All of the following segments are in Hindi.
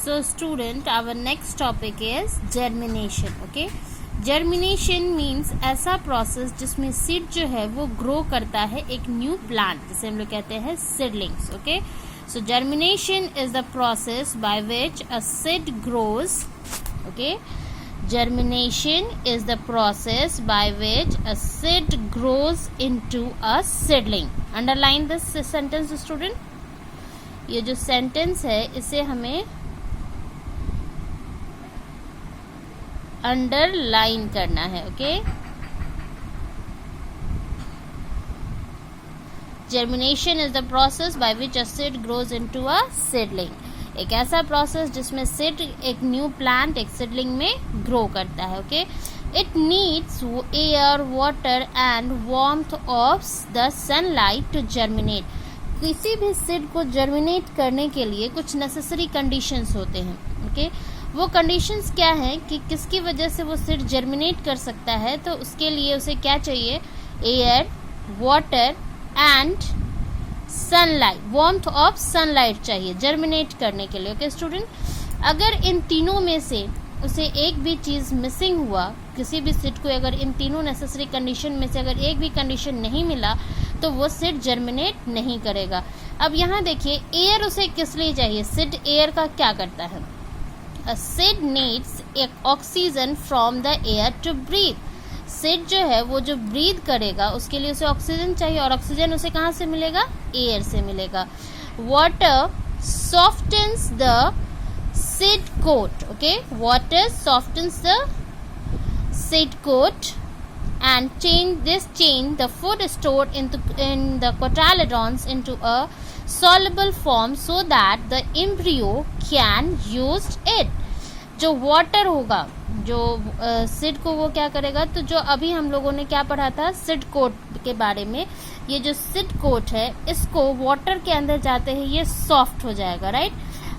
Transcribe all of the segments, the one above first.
So student, our next topic is germination. Okay, germination means ऐसा process जिसमें seed जो है वो grow करता है एक new plant, जिसे हम लोग कहते हैं seedlings. Okay, so germination is the process by which a seed grows. Okay, germination is the process by which a seed grows into a seedling. Underline this sentence student. ये जो sentence है इसे हमें अंडरलाइन करना है. Okay, germination is the process by which a seed grows into a seedling. एक ऐसा प्रोसेस जिसमें सीड एक न्यू प्लांट एक सीडलिंग में ग्रो करता है. Okay, it needs air, water and warmth of the sunlight to germinate. किसी भी सीड को जर्मिनेट करने के लिए कुछ नेसेसरी कंडीशंस होते हैं. ओके, वो कंडीशंस क्या हैं कि किसकी वजह से वो सीड जर्मिनेट कर सकता है. तो उसके लिए उसे क्या चाहिए? Air, water and sunlight, warmth of sunlight चाहिए जर्मिनेट करने के लिए. ओके स्टूडेंट, अगर इन तीनों में से उसे एक भी चीज़ मिसिंग हुआ, किसी भी सीड को अगर इन तीनों नेसेसरी कंडीशन में से अगर एक भी कंडीशन नहीं मिला तो वो सीड जर्मिनेट नहीं करेगा. अब यहाँ देखिए, एयर उसे किस लिए चाहिए? सीड एयर का क्या करता है? A seed needs oxygen from the air to breathe. Seed जो है वो जो ब्रीथ करेगा उसके लिए उसे ऑक्सीजन चाहिए, और ऑक्सीजन उसे कहाँ से मिलेगा? एयर से मिलेगा. Water softens the seed coat. Okay, water softens the seed coat and change the food stored in the cotyledons into a soluble form so that the embryo can use it. जो वाटर होगा, जो सीड को वो क्या करेगा? तो जो अभी हम लोगों ने क्या पढ़ा था सीड कोट के बारे में, ये जो सीड कोट है इसको वाटर के अंदर जाते ही ये सॉफ्ट हो जाएगा. राइट,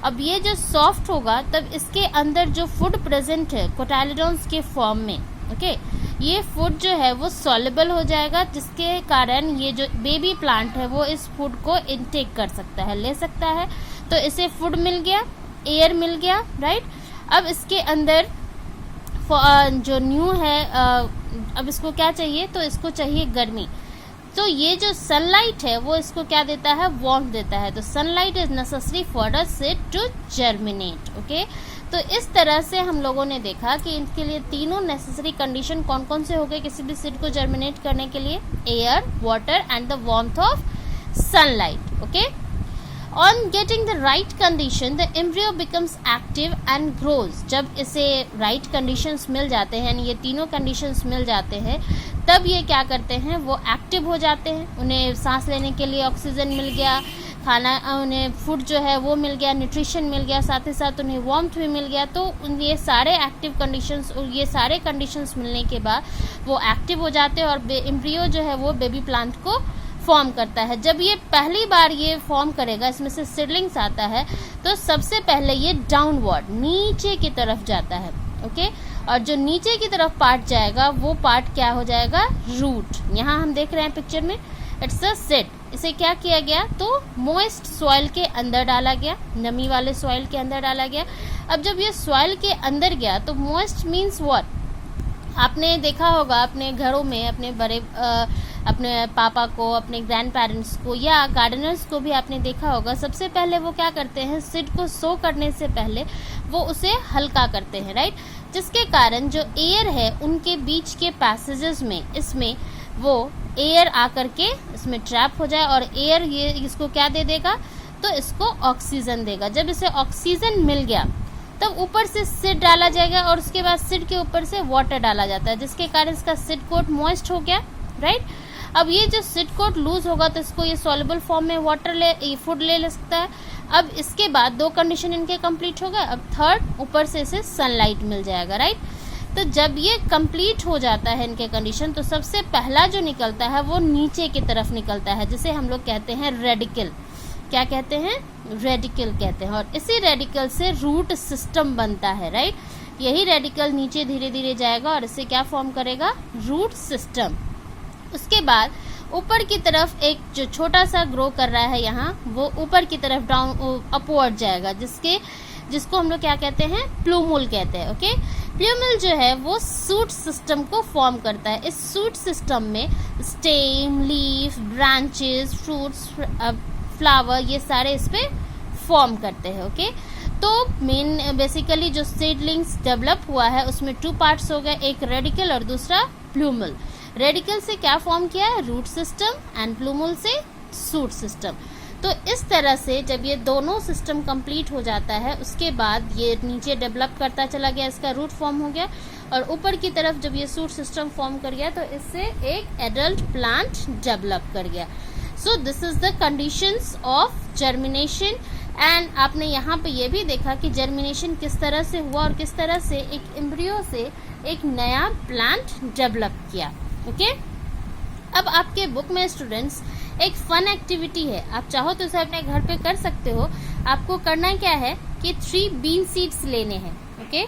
अब ये जो सॉफ्ट होगा तब इसके अंदर जो फूड प्रेजेंट है कोटाइलिडॉन्स के फॉर्म में, ओके, ये फूड जो है वो सॉल्युबल हो जाएगा, जिसके कारण ये जो बेबी प्लांट है वो इस फूड को इनटेक कर सकता है, ले सकता है. तो इसे फूड मिल गया, एयर मिल गया. राइट, अब इसके अंदर जो न्यू है, अब इसको क्या चाहिए? तो इसको चाहिए गर्मी. तो ये जो सनलाइट है वो इसको क्या देता है? वार्मथ देता है. तो sunlight is necessary for a seed to germinate. Okay, तो इस तरह से हम लोगों ने देखा कि इनके लिए तीनों नेसेसरी कंडीशन कौन कौन से हो गए किसी भी सीड को जर्मिनेट करने के लिए? Air, water and the warmth of sunlight. Okay, on getting the right condition the embryo becomes active and grows. जब इसे राइट कंडीशंस मिल जाते हैं, ये तीनों कंडीशंस मिल जाते हैं, तब ये क्या करते हैं? वो एक्टिव हो जाते हैं. उन्हें सांस लेने के लिए ऑक्सीजन मिल गया, खाना, उन्हें फूड जो है वो मिल गया, न्यूट्रिशन मिल गया, साथ ही साथ उन्हें वार्मथ भी मिल गया. तो ये सारे एक्टिव कंडीशंस और ये सारे कंडीशंस मिलने के बाद वो एक्टिव हो जाते हैं और एम्ब्रियो जो है वो बेबी प्लांट को फॉर्म करता है. जब ये पहली बार ये फॉर्म करेगा, इसमें से सीडलिंग्स आता है, तो सबसे पहले ये डाउनवर्ड नीचे की तरफ जाता है. ओके, और जो नीचे की तरफ पार्ट जाएगा वो पार्ट क्या हो जाएगा? रूट. यहाँ हम देख रहे हैं पिक्चर में, इट्स अ सीड. इसे क्या किया गया? तो मॉइस्ट सॉइल के अंदर डाला गया, नमी वाले सॉइल के अंदर डाला गया. अब जब ये सॉइल के अंदर गया तो मॉइस्ट मीन्स व्हाट? आपने देखा होगा अपने घरों में अपने पापा को, अपने ग्रैंड पेरेंट्स को या गार्डनर्स को भी आपने देखा होगा, सबसे पहले वो क्या करते हैं? सीड को सो करने से पहले वो उसे हल्का करते हैं. राइट, जिसके कारण जो एयर है उनके बीच के पैसेजेस में इसमें वो एयर आकर के इसमें ट्रैप हो जाए, और एयर ये इसको क्या दे देगा? तो इसको ऑक्सीजन देगा. जब इसे ऑक्सीजन मिल गया तब ऊपर से सीड डाला जाएगा, और उसके बाद सीड के ऊपर से वाटर डाला जाता है, जिसके कारण इसका सीड कोट मॉइस्ट हो गया. राइट, अब ये जो सीड कोट लूज होगा तो इसको ये सॉल्युबल फॉर्म में वाटर फूड ले सकता है. अब इसके बाद दो कंडीशन इनके कंप्लीट हो गए. अब थर्ड, ऊपर से इसे सनलाइट मिल जाएगा. राइट, तो जब ये कंप्लीट हो जाता है इनके कंडीशन, तो सबसे पहला जो निकलता है वो नीचे की तरफ निकलता है, जिसे हम लोग कहते हैं रेडिकल. क्या कहते हैं? रेडिकल कहते हैं. और इसी रेडिकल से रूट सिस्टम बनता है. राइट, यही रेडिकल नीचे धीरे धीरे जाएगा और इसे क्या फॉर्म करेगा? Root system. उसके बाद ऊपर की तरफ एक जो छोटा सा ग्रो कर रहा है यहाँ, वो ऊपर की तरफ डाउन अपवर्ड जाएगा, जिसके जिसको हम लोग क्या कहते हैं, प्लूमुल कहते हैं। ओके, प्लूमुल जो है वो सूट सिस्टम को फॉर्म करता है। इस सूट सिस्टम में stem, leaf, branches, fruits, flower, ये सारे इस पे फॉर्म करते हैं। ओके, तो मेन बेसिकली जो सीडलिंग्स डेवलप हुआ है उसमें 2 पार्ट्स हो गए, एक रेडिकल और दूसरा प्लूमुल। रेडिकल से क्या फॉर्म किया है, रूट सिस्टम, एंड प्लूमुल से सूट सिस्टम। तो इस तरह से जब ये दोनों सिस्टम कंप्लीट हो जाता है उसके बाद ये नीचे डेवलप करता चला गया, इसका रूट फॉर्म हो गया, और ऊपर की तरफ जब ये सूट सिस्टम फॉर्म कर गया तो इससे एक एडल्ट प्लांट डेवलप कर गया। So this is the conditions of germination. And आपने यहाँ पे ये भी देखा कि जर्मिनेशन किस तरह से हुआ और किस तरह से एक एम्ब्रियो से एक नया प्लांट डेवलप किया। ओके, अब आपके बुक में स्टूडेंट्स एक फन एक्टिविटी है, आप चाहो तो इसे अपने घर पे कर सकते हो। आपको करना क्या है कि 3 बीन सीड्स लेने हैं। ओके,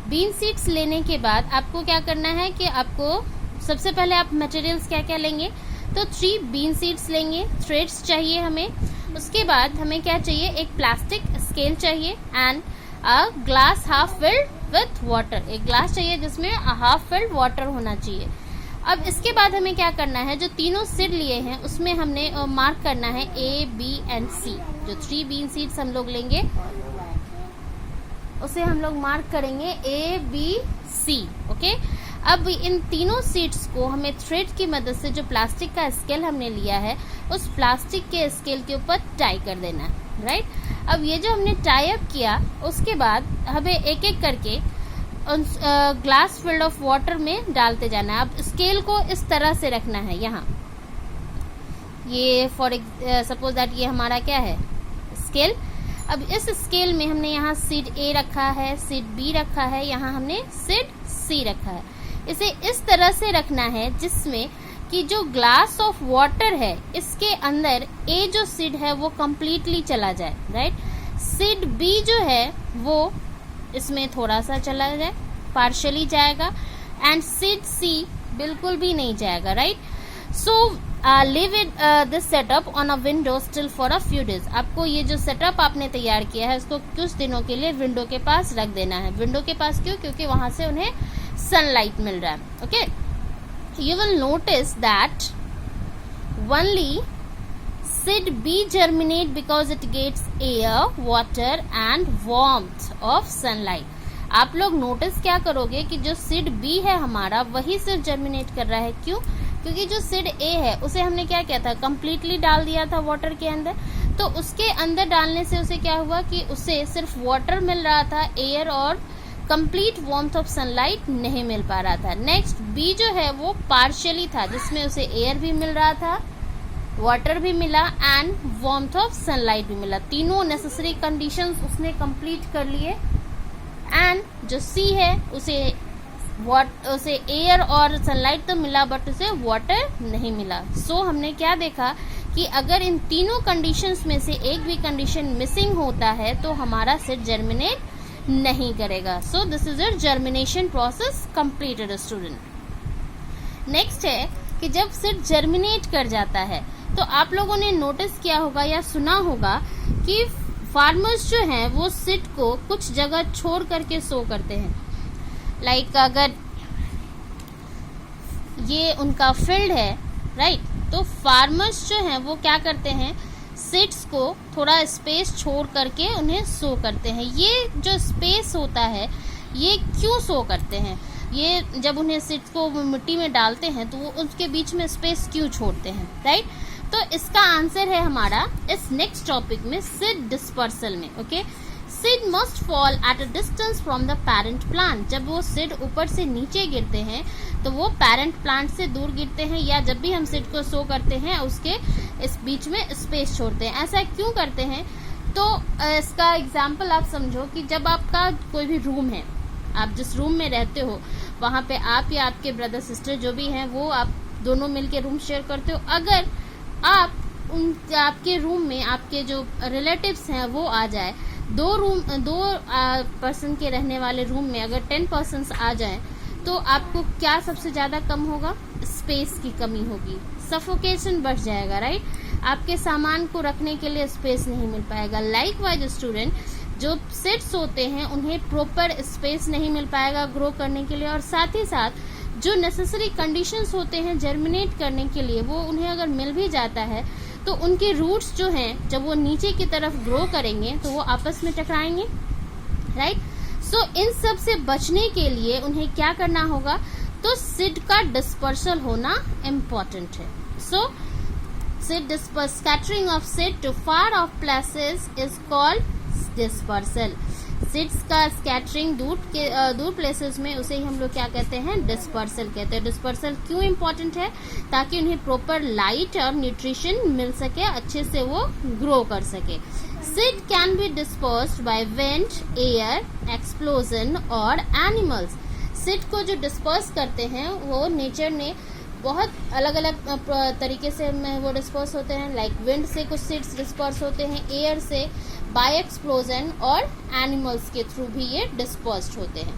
बीन सीड्स लेने के बाद आपको क्या करना है कि आपको सबसे पहले आप मटेरियल्स क्या क्या लेंगे, तो 3 बीन सीड्स लेंगे, थ्रेड्स चाहिए हमें, उसके बाद हमें क्या चाहिए, एक प्लास्टिक स्केल चाहिए, and a glass half filled with water, एक ग्लास चाहिए जिसमें हाफ फिल्ड वाटर होना चाहिए। अब इसके बाद हमें क्या करना है, जो तीनों सीड लिए हैं उसमें हमने मार्क करना है A, B एंड C। जो 3 बीन सीड्स हम लोग लेंगे उसे हम लोग मार्क करेंगे A, B, C। ओके, अब इन तीनों सीड्स को हमें थ्रेड की मदद से, जो प्लास्टिक का स्केल हमने लिया है उस प्लास्टिक के स्केल के ऊपर टाई कर देना है। राइट, अब ये जो हमने टाई अप किया उसके बाद हमें एक एक करके ग्लास फिल्ड ऑफ वाटर में डालते जाना है। अब स्केल को इस तरह से रखना है, यहाँ ये फॉर सपोज दैट ये हमारा क्या है, स्केल। अब इस स्केल में हमने यहाँ सीड A रखा है, सीड B रखा है, यहाँ हमने सीड C रखा है। इसे इस तरह से रखना है जिसमें कि जो ग्लास ऑफ वाटर है इसके अंदर A जो सीड है वो कंप्लीटली चला जाए। राइट, सीड B जो है वो इसमें थोड़ा सा चला जाए, पार्शियली जाएगा, एंड सीड C बिल्कुल भी नहीं जाएगा। Right, so leave it this setup on a window still for a few days. आपको ये जो सेटअप आपने तैयार किया है उसको कुछ दिनों के लिए विंडो के पास रख देना है। विंडो के पास क्यों, क्योंकि वहां से उन्हें सनलाइट मिल रहा है। Okay, you will notice that only seed B germinate because it gets air, water and warmth of sunlight। आप लोग नोटिस क्या करोगे कि जो सीड B है हमारा वही सिर्फ जर्मिनेट कर रहा है। क्यों, क्योंकि जो सीड A है उसे हमने क्या किया था, कंप्लीटली डाल दिया था वाटर के अंदर। तो उसके अंदर डालने से उसे क्या हुआ कि उसे सिर्फ वाटर मिल रहा था, एयर और कंप्लीट वार्मथ ऑफ सनलाइट नहीं मिल पा रहा था। नेक्स्ट B जो है वो पार्शियली था, जिसमें उसे एयर भी मिल रहा था, वाटर भी मिला एंड वार्मथ ऑफ सनलाइट भी मिला। तीनों नेसेसरी कंडीशंस उसने कंप्लीट कर लिए। एंड जो C है उसे एयर और सनलाइट तो मिला बट उसे वाटर नहीं मिला। सो हमने क्या देखा कि अगर इन तीनों कंडीशंस में से एक भी कंडीशन मिसिंग होता है तो हमारा सीड जर्मिनेट नहीं करेगा। So this is a germination process completed student. Next है कि जब सीड जर्मिनेट कर जाता है तो आप लोगों ने नोटिस किया होगा या सुना होगा कि फार्मर्स जो हैं वो सीड को कुछ जगह छोड़ करके सो करते हैं। लाइक अगर ये उनका फील्ड है, राइट, तो फार्मर्स जो हैं वो क्या करते हैं, सीड्स को थोड़ा स्पेस छोड़ करके उन्हें सो करते हैं। ये जो स्पेस होता है ये क्यों सो करते हैं, ये जब उन्हें सीड्स को मिट्टी में डालते हैं तो वो उसके बीच में स्पेस क्यों छोड़ते हैं, राइट। तो इसका आंसर है हमारा इस नेक्स्ट टॉपिक में सीड डिस्पर्सल में। Okay, seed must fall at a distance from the parent plant. जब वो सीड ऊपर से नीचे गिरते हैं तो वो पेरेंट प्लांट से दूर गिरते हैं, या जब भी हम सीड को सो करते हैं उसके इस बीच में स्पेस छोड़ते हैं। ऐसा क्यों करते हैं, तो इसका एग्जाम्पल आप समझो कि जब आपका कोई भी रूम है, आप जिस रूम में रहते हो वहाँ पे आप या आपके ब्रदर सिस्टर जो भी हैं वो आप दोनों मिलके रूम शेयर करते हो। अगर आप आपके रूम में आपके जो रिलेटिव्स हैं वो आ जाए, दो पर्सन के रहने वाले रूम में अगर 10 पर्सन्स आ जाएं तो आपको क्या सबसे ज़्यादा कम होगा, स्पेस की कमी होगी, सफोकेशन बढ़ जाएगा, राइट। आपके सामान को रखने के लिए स्पेस नहीं मिल पाएगा। लाइक वाइज स्टूडेंट, जो सीड्स होते हैं उन्हें प्रॉपर स्पेस नहीं मिल पाएगा ग्रो करने के लिए, और साथ ही साथ जो नेसेसरी कंडीशंस होते हैं जर्मिनेट करने के लिए वो उन्हें अगर मिल भी जाता है तो उनके रूट्स जो हैं जब वो नीचे की तरफ ग्रो करेंगे तो वो आपस में टकराएंगे, राइट। सो इन सब से बचने के लिए उन्हें क्या करना होगा, तो सीड का डिस्पर्सल होना इम्पॉर्टेंट है। So seed disperse, scattering of seed to far off places is called dispersal. Seeds का स्कैटरिंग दूर प्लेसेस में उसे ही हम लोग क्या कहते हैं, डिस्पर्सल कहते हैं। डिस्पर्सल क्यों इम्पोर्टेंट है, ताकि उन्हें प्रॉपर लाइट और न्यूट्रिशन मिल सके, अच्छे से वो ग्रो कर सके। Seed can be dispersed by wind, air, explosion और एनिमल्स। सीड को जो डिस्पर्स करते हैं वो नेचर ने बहुत अलग अलग तरीके से वो डिस्पर्स होते हैं, लाइक विंड से कुछ सीड्स डिस्पर्स होते हैं, एयर से, बाय एक्सप्लोजन और एनिमल्स के थ्रू भी ये डिस्पर्स्ड होते हैं।